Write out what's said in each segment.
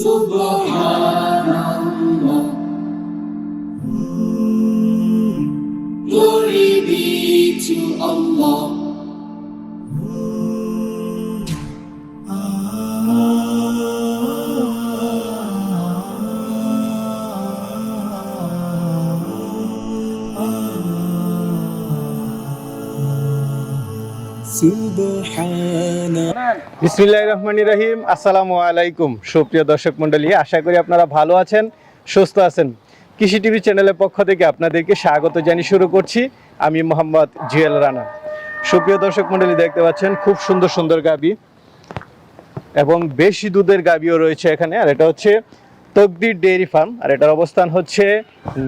Subhanallah. Glory be to Allah. বিসমিল্লাহির রহমানির রহিম। আসসালামু আলাইকুম সুপ্রিয় দর্শক মণ্ডলী, আশা করি আপনারা ভালো আছেন, সুস্থ আছেন। কৃষি টিভি চ্যানেলের পক্ষ থেকে আপনাদেরকে স্বাগত জানিয়ে শুরু করছি আমি মোহাম্মদ জুয়েল রানা। সুপ্রিয় দর্শক মণ্ডলী, দেখতে পাচ্ছেন খুব সুন্দর সুন্দর গাবি এবং বেশি দুধের গাবিও রয়েছে এখানে। আর এটা হচ্ছে তকদির ডেইরি ফার্ম, আর এটার অবস্থান হচ্ছে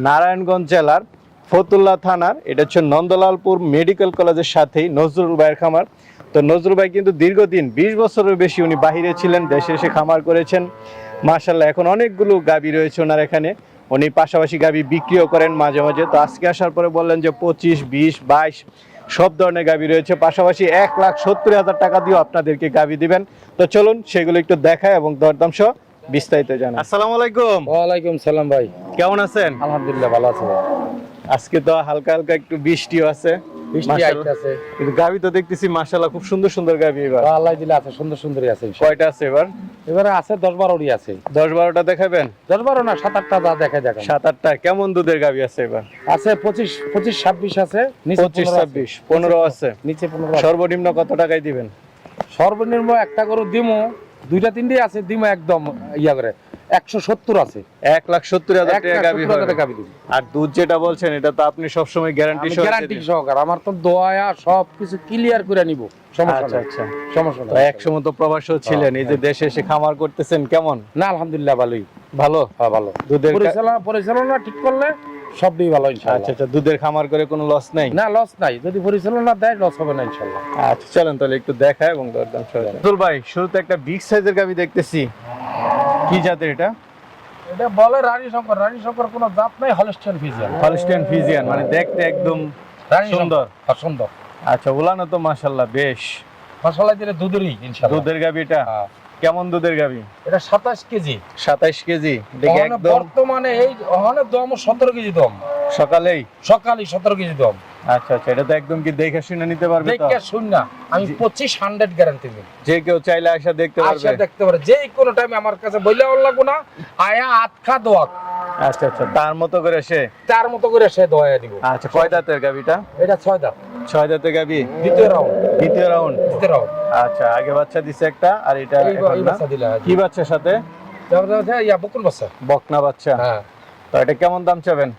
নারায়ণগঞ্জ জেলার ফতুল্লা থানার, এটা হচ্ছে নন্দলালপুর মেডিকেল কলেজের সাথেই নজরুল ভাইয়ের খামার। তো নজরুল ভাই কিন্তু দীর্ঘদিন 20 বছরের বেশি উনি বাহিরে ছিলেন, দেশে এসে খামার করেছেন। মাশাআল্লাহ, এখন অনেকগুলো গাবি রয়েছে ওনার এখানে। উনি পাশাপাশি গাবি বিক্রিও করেন মাঝে মাঝে। তো আজকে আসার পরে বললেন যে 25, 20, 22 সব ধরনের গাবি রয়েছে, পাশাপাশি 1,70,000 টাকা দিয়েও আপনাদেরকে গাবি দিবেন। তো চলুন সেগুলো একটু দেখায় এবং দরদাম সহ বিস্তারিত জানাই। আসসালামু আলাইকুম। ওয়ালাইকুম সালাম ভাই, কেমন আছেন? আলহামদুলিল্লাহ ভালো আছি ভাই। আজকে তো হালকা হালকা একটু বৃষ্টিও আছে, বৃষ্টি আইতাছে, কিন্তু গাবি তো দেখতেছি মাশাআল্লাহ খুব সুন্দর সুন্দর গাবি। এবার আল্লাহ দিলে আছে, সুন্দর সুন্দরই আছে। কয়টা আছে এবার? এবারে আছে 10-12টি আছে। 10-12টা দেখাবেন? 10-12 না, 7-8টা যা দেখা যাক। 7-8টা। কেমন দুধের গাবি আছে এবার? আছে 25-26 আছে, নিচে 25-26 15 আছে, নিচে 15। সর্বনিম্ন কত টাকায় দিবেন? সর্বনিম্ন একটা করে দিমু, দুইটা তিনটে আছে দিমু একদম ইয়া করে 170 আছে। 1,70,000 টাকা গাবি হবে। গাবি দিমু। আর দুধ যেটা বলছেন এটা তো আপনি সব সময় গ্যারান্টি সহ? গ্যারান্টি সহকারে, আমার তো দোয়া সব কিছু ক্লিয়ার করে নিব, সমস্যা আচ্ছা নাই। আচ্ছা, সমস্যা নাই। একসময় তো প্রবাসীও ছিলেন, এই যে দেশে এসে খামার করতেছেন, কেমন? না আলহামদুলিল্লাহ ভালোই। ভালো। হ্যাঁ ভালো। দুধের পরিচালনা ঠিক করলে সবই ভালো ইনশাআল্লাহ। আচ্ছা আচ্ছা, দুধের খামার করে কোনো লস নাই? না লস নাই, যদি পরিচালনা দেয় লস হবে না ইনশাআল্লাহ। আচ্ছা চলেন তাহলে একটু দেখায় এবং দরদাম সহ। আব্দুল ভাই, শুরুতে একটা বিগ সাইজের গাবি দেখতেছি, কি জাতের এটা? এটা বলে রানী শঙ্কর। রানী শঙ্কর কোনো জাত নাই, হলস্টাইন ফ্রিজিয়ান। হলস্টাইন ফ্রিজিয়ান, মানে দেখতে একদম সুন্দর। সুন্দর। আচ্ছা, উলানো তো মাশাআল্লাহ বেশ। মশলা দিলে দুধেরই ইনশাআল্লাহ। দুধের গাবি এটা? কেমন দুধের গাবি? এটা 27 কেজি। 27 কেজি। দেখে একদম বর্তমানে এই ওখানে দম 17 কেজি দম। সকালেই 17 কেজি দম। আচ্ছা আচ্ছা, এটা তো একদম কি দেখে শুনে নিতে পারবে তো? দেখে শুন না, আমি 25-100 গ্যারান্টি দিই। যে কেউ চাইলে আসা দেখতে পারবে? আসা দেখতে পারে, যে কোনো টাইমে আমার কাছে বইলা লাগবো না, আয়া আটখা দোয়া। আচ্ছা আচ্ছা, তার মতো করে সে তার মতো করে সে দোয়া দিব। আচ্ছা, কয় দাঁতের গাবিটা? এটা 6 দাঁত। 6 দাঁতের গাবি। দ্বিতীয় রাউন্ড। দ্বিতীয় রাউন্ড। দ্বিতীয় রাউন্ড। আচ্ছা, আগে বাচ্চা দিছে একটা, আর এটা এই বাচ্চা দিলা। কি বাচ্চার সাথে? ইয়া বকুল বাচ্চা। বকনা বাচ্চা। হ্যাঁ। তো এটা কেমন দাম চাবেন?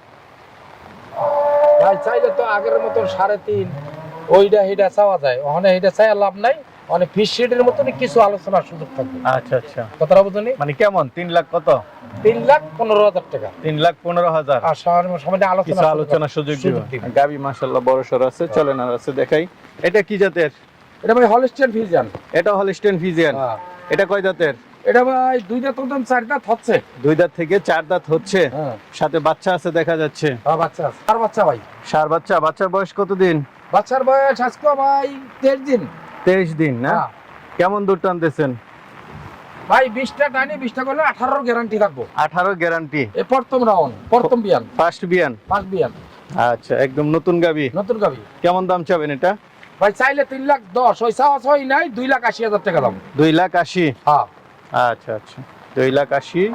ভাই চাইলে তো আগের মতো 3.5 ওইটা এটা চাওয়া যায়, ওখানে এটা চাই লাভ নাই। মানে ফিশ শেডের মতন কিছু আলোচনার সুযোগ থাকবে। আচ্ছা আচ্ছা, কথাটা বুঝুনি? মানে কেমন? 3 লাখ কত? 3,15,000 টাকা। 3,15,000। আর সামনে কিছু আলোচনার সুযোগ দিব। গাবি মাশাআল্লাহ বড় সর আছে, চলেন আর আছে দেখাই। এটা কি জাতের? এটা ভাই হলস্টাইন ফ্রিজিয়ান। এটা হলস্টাইন ফ্রিজিয়ান। হ্যাঁ। এটা কয় দাঁতের? এটা ভাই 2 দাঁত প্রথম 4 দাঁত হচ্ছে। 2 দাঁত থেকে 4 দাঁত হচ্ছে। হ্যাঁ। সাথে বাচ্চা আছে দেখা যাচ্ছে। হ্যাঁ বাচ্চা আছে। আর বাচ্চা ভাই। সার বাচ্চা। বাচ্চার বয়স কতদিন? বাচ্চার বয়স আজকে ভাই 23 দিন। 23 দিন না? হ্যাঁ। কেমন দুধ টানতেছেন? ভাই 20টা টানি 20টা করলে 18 গ্যারান্টি থাকবো। 18 গ্যারান্টি। এই প্রথম রাউন্ড, প্রথম বিয়ান। ফার্স্ট বিয়ান। ফার্স্ট বিয়ান। আচ্ছা, একদম নতুন গাবি। নতুন গাবি। কেমন দাম চাবেন এটা? ভাই চাইলে 3,10,000, ওই চাওয়া ছয় নাই, 2,80,000 টাকা দাম। 2,80,000। হ্যাঁ। আচ্ছা আচ্ছা, 2,80,000।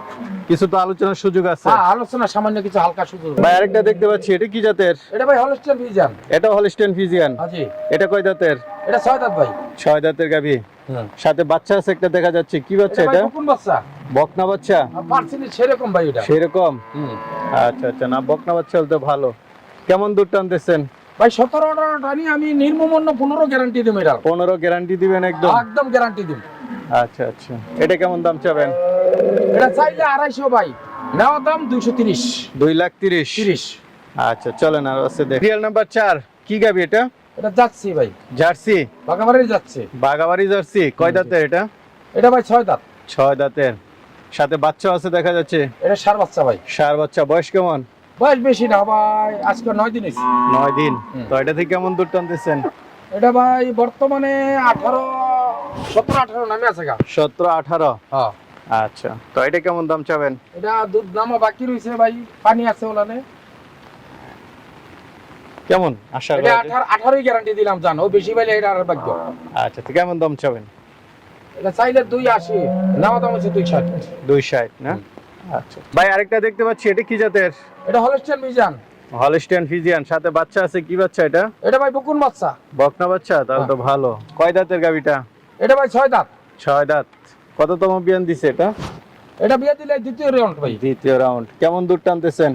কিছু তো আলোচনার সুযোগ আছে। হ্যাঁ, আলোচনা সামান্য কিছু হালকা সুযোগ। ভাই আরেকটা দেখতে পাচ্ছি, এটা কি জাতের? এটা ভাই হলস্টাইন ফ্রিজিয়ান। এটা হলস্টাইন ফ্রিজিয়ান। হ্যাঁ জি। এটা কয় দাঁতের? এটা 6 দাঁত ভাই। 6 দাঁতের গাবি। সাথে বাচ্চা আছে একটা দেখা যাচ্ছে, কি বাচ্চা এটা? কোন বাচ্চা? বকনা বাচ্চা। পার্সেন্টেজ সেরকম ভাই এটা। সেরকম। আচ্ছা আচ্ছা, না বকনা বাচ্চা হলে তো ভালো। কেমন দুধ টানতেছেন? ভাই 17-18 টানি আমি নির্মমন্য 15 গ্যারান্টি দিই এটা। 15 গ্যারান্টি দিবেন একদম? একদম গ্যারান্টি দিই। আচ্ছা আচ্ছা, এটা কেমন দাম চাবেন? এটা চাইলে 250 ভাই, নেওয়া দাম 230। 2,30,000। 30। আচ্ছা চলেন আর আছে দেখ। সিরিয়াল নাম্বার 4, কি গাবি এটা? এটা যাচ্ছে ভাই, জার্সি। বাগাবাড়ি যাচ্ছে। বাগাবাড়ি জার্সি। কয় দাঁতের এটা? এটা ভাই 6 দাঁত। 6 দাঁতের। সাথে বাচ্চা আছে দেখা যাচ্ছে। এটা সার বাচ্চা ভাই। সার বাচ্চা। বয়স কেমন? বয়স বেশি না ভাই, আজকে 9 দিন হইছে। 9 দিন। তো এটা থেকে কেমন দুধ টানতেছেন? এটা ভাই বর্তমানে 17-18 নামে আছে গা। 17-18। হ্যাঁ। আচ্ছা, তো এটা কেমন দাম চাবেন? এটা দুধ নামা বাকি রয়েছে ভাই, পানি আছে ওলানে। কেমন আশা এটা করা যায়? 18 গ্যারান্টি দিলাম জান, ও বেশি পাইলে এটা আর ভাগ্য। আচ্ছা, তো কেমন দাম চাবেন? এটা চাইলে 280, নামা দাম হচ্ছে 260। 260 না? আচ্ছা ভাই, আরেকটা দেখতে পাচ্ছি, এটা কি জাতের? এটা হলস্টাইন মিজান। হলস্টাইন ফিজিয়ান, সাথে বাচ্চা আছে, কি বাচ্চা এটা? এটা ভাই বকুন বাচ্চা। বকনা বাচ্চা, তাহলে তো ভালো। কয় দাঁতের গাবিটা? এটা ভাই 6 দাঁত। 6 দাঁত। কততম বিয়ান দিছে এটা? এটা বিয়ে দিলে দ্বিতীয় রাউন্ড ভাই। দ্বিতীয় রাউন্ড। কেমন দুধ টানতেছেন?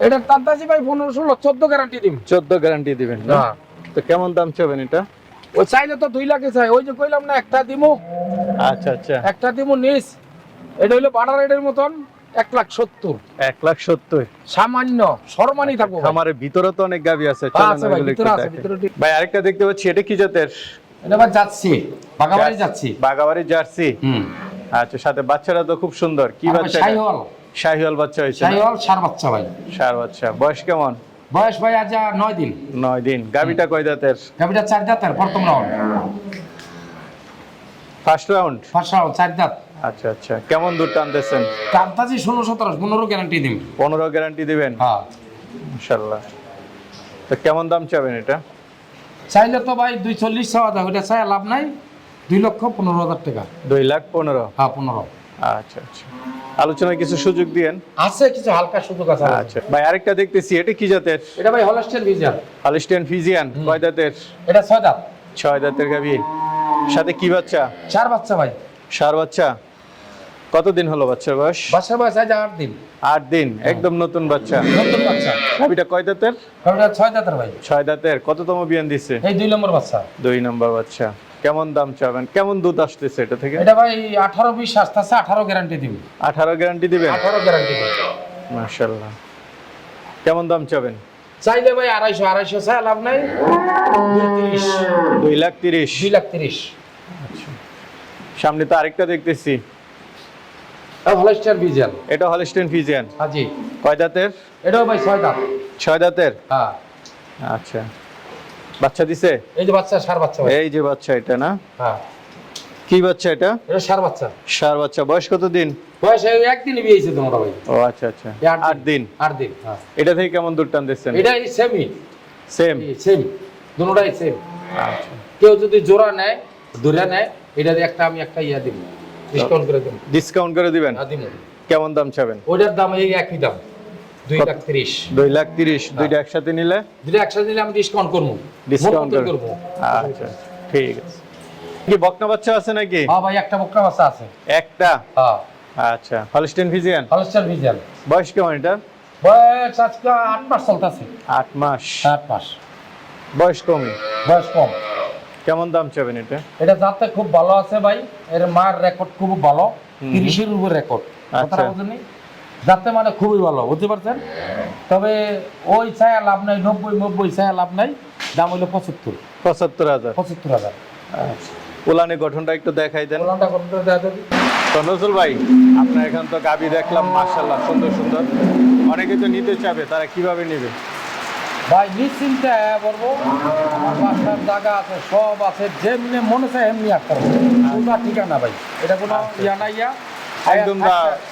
এটা তান্তাজি ভাই 15 16 14 গ্যারান্টি দিম। 14 গ্যারান্টি দিবেন না? হ্যাঁ। তো কেমন দাম চাবেন এটা? ওই চাইলে তো 2 লাখে চাই, ওই যে কইলাম না একটা দিমু। আচ্ছা আচ্ছা, একটা দিমু নিস। এটা হইলো বাটার রেডের মতন 1,70,000। 1,70,000। সামান্য সম্মানই থাকবো ভাই। খামারের ভিতরে তো অনেক গাবি আছে, হ্যাঁ, চলেন আছে ভাই, ওইগুলো একটু ভিতরে আছে, দেখাই। ভিতরে ঠিক। ভাই আরেকটা দেখতে পাচ্ছি, এটা কি জাতের? এটা ভাই যাচ্ছি, বাগাবাড়ি যাচ্ছি। বাগাবাড়ি জার্সি। হুম। আচ্ছা, সাথে বাচ্চারা তো খুব সুন্দর। কি আর ভাই বাচ্চা এটা? শাহিওয়াল। শাহিওয়াল বাচ্চা হয়েছে না? শাহিওয়াল সার বাচ্চা ভাই। ষাঁড় বাচ্চা। বয়স কেমন? বয়স ভাই আজ 9 দিন। 9 দিন। গাবিটা কয় দাঁতের? গাবিটা 4 দাঁতের, প্রথম round. First round. First round 4 দাঁত। আচ্ছা আচ্ছা, কেমন দুধ টানতেছেন? তান্তাজি 16 17 15 গ্যারান্টি দিম। 15 গ্যারান্টি দিবেন? হ্যাঁ। ইনশাআল্লাহ। তো কেমন দাম চাবেন এটা? চাইলে তো ভাই 240 চাওয়া দাও, এটা চাই লাভ নাই। 2,15,000 টাকা। 2,15,000। হ্যাঁ 15। আচ্ছা আচ্ছা, আলোচনায় কিছু সুযোগ দিয়েন। আছে কিছু হালকা সুযোগ আছে। আচ্ছা ভাই, আরেকটা দেখতেছি, এটা কি জাতের? এটা ভাই হলস্টাইন ফিজিয়ান। Holstein Friesian. কয় দাঁতের? এটা 6 দাঁত। 6 দাঁতের গাবি। সাথে কি বাচ্চা? 4 বাচ্চা ভাই। ষাঁড় বাচ্চা। কতদিন হলো বাচ্চার বয়স? বাচ্চার বয়স আজ 8 দিন। 8 দিন, একদম নতুন বাচ্চা। নতুন বাচ্চা। গাবিটা কয় দাঁতের? গাবিটা 6 দাঁতের ভাই। 6 দাঁতের। কততম বিয়ান দিছে? এই 2 নম্বর বাচ্চা। 2 নম্বর বাচ্চা। কেমন দাম চাবেন? কেমন দুধ আসতেছে এটা থেকে? এটা ভাই 18 20 আসতেছে, 18 গ্যারান্টি দিবি। 18 গ্যারান্টি দিবেন? 18 গ্যারান্টি দিবি। মাশাআল্লাহ। কেমন দাম চাবেন? চাইলে ভাই 250 চাই লাভ নাই। 230। 2,30,000। 2,30,000। আচ্ছা, সামনে তো আরেকটা দেখতেছি, হলস্টাইন ফিজিয়ান। এটা হলস্টাইন ফিজিয়ান। হাজি। কয় দাঁতের? এটাও ভাই 6 দাঁত। 6 দাঁতের। হ্যাঁ। আচ্ছা, বাচ্চা দিছে? এই যে বাচ্চা সার বাচ্চা ভাই। এই যে বাচ্চা, এটা না? হ্যাঁ। কি বাচ্চা এটা? এটা সার বাচ্চা। ষাঁড় বাচ্চা। বয়স কত দিন? বয়স এই একদিনই বিয়ে হয়েছে তোমরা ভাই। ও আচ্ছা আচ্ছা, এই 8 দিন। 8 দিন। হ্যাঁ। এটা থেকে কেমন দুধ টানতেছেন? এটা এই সেমই। সেম। সেম। দুটোটাই সেম। আচ্ছা, কেউ যদি জোড়া নেয়, ধরে নেয়, এটা দিয়ে একটা আমি একটা ইয়া দিব। ডিসকাউন্ট করে দেব। ডিসকাউন্ট করে দিবেন? হ্যাঁ দিব। কেমন দাম চাবেন? ওইটার দাম এই একই দাম। 2,30,000। 2,30,000। দুইটা একসাথে নিলে? যদি একসাথে নিলে আমি ডিসকাউন্ট করবো। ডিসকাউন্ট করবো। আচ্ছা, ঠিক আছে। কি বকনা বাচ্চা আছে নাকি? হ্যাঁ ভাই, একটা বকরা বাচ্চা আছে। একটা? হ্যাঁ। আচ্ছা, হলস্টাইন ফিজিয়ান। Holstein Friesian. বয়স কেমন এটা? বয়স আজকে 8 মাস চলতেছে। 8 মাস। 8 মাস। বয়স কমই। বয়স কম। কেমন দাম চাবেন এটা? এটা যাতে খুব ভালো আছে ভাই, এর মার রেকর্ড খুব ভালো। 30-এর উপর রেকর্ড। কথাটা বুঝেননি? যাতে মানে খুবই ভালো, বুঝতে পারছেন? তবে ওই ছায়া লাভ নাই, 90 ছায়া লাভ নাই। দাম হইলো 75। 75,000। 75,000। আচ্ছা, উলানের গঠনটা একটু দেখাই দেন। ওলানটা কত করে দেয়া যাবে? তো নজরুল ভাই, আপনার এখান তো গাবি দেখলাম, মাশাআল্লাহ সুন্দর সুন্দর। অনেকে তো নিতে চাবে, তারা কিভাবে নেবে? ভাই নিশ্চিন্তে বলবো, আমার বাসার জায়গা আছে, সব আছে, যেমনি মনে চায় এমনি আসতে হবে। কোনো ঠিকানা ভাই, এটা কোনো ইয়া নাই ইয়া। একদম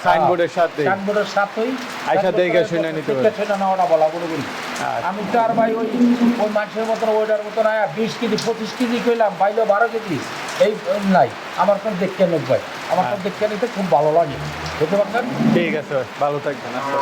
সাইনবোর্ডের সাথে। সাইনবোর্ডের সাথেই আইসা দেখে শুনে নিতে হবে। দেখে শুনে নেওয়াটা বলা কোনো কিন্তু। আচ্ছা। আমি তো আর ভাই ওই মানুষের মতন ওইটার মতন 20 কেজি 25 কেজি কইলাম, বাইলেও 12 কেজি এই নাই। আমার তো দেখতে নেব ভাই, আমার তো দেখতে নিতে খুব ভালো লাগে, বুঝতে পারছেন? ঠিক আছে, ভালো থাকবেন। আচ্ছা।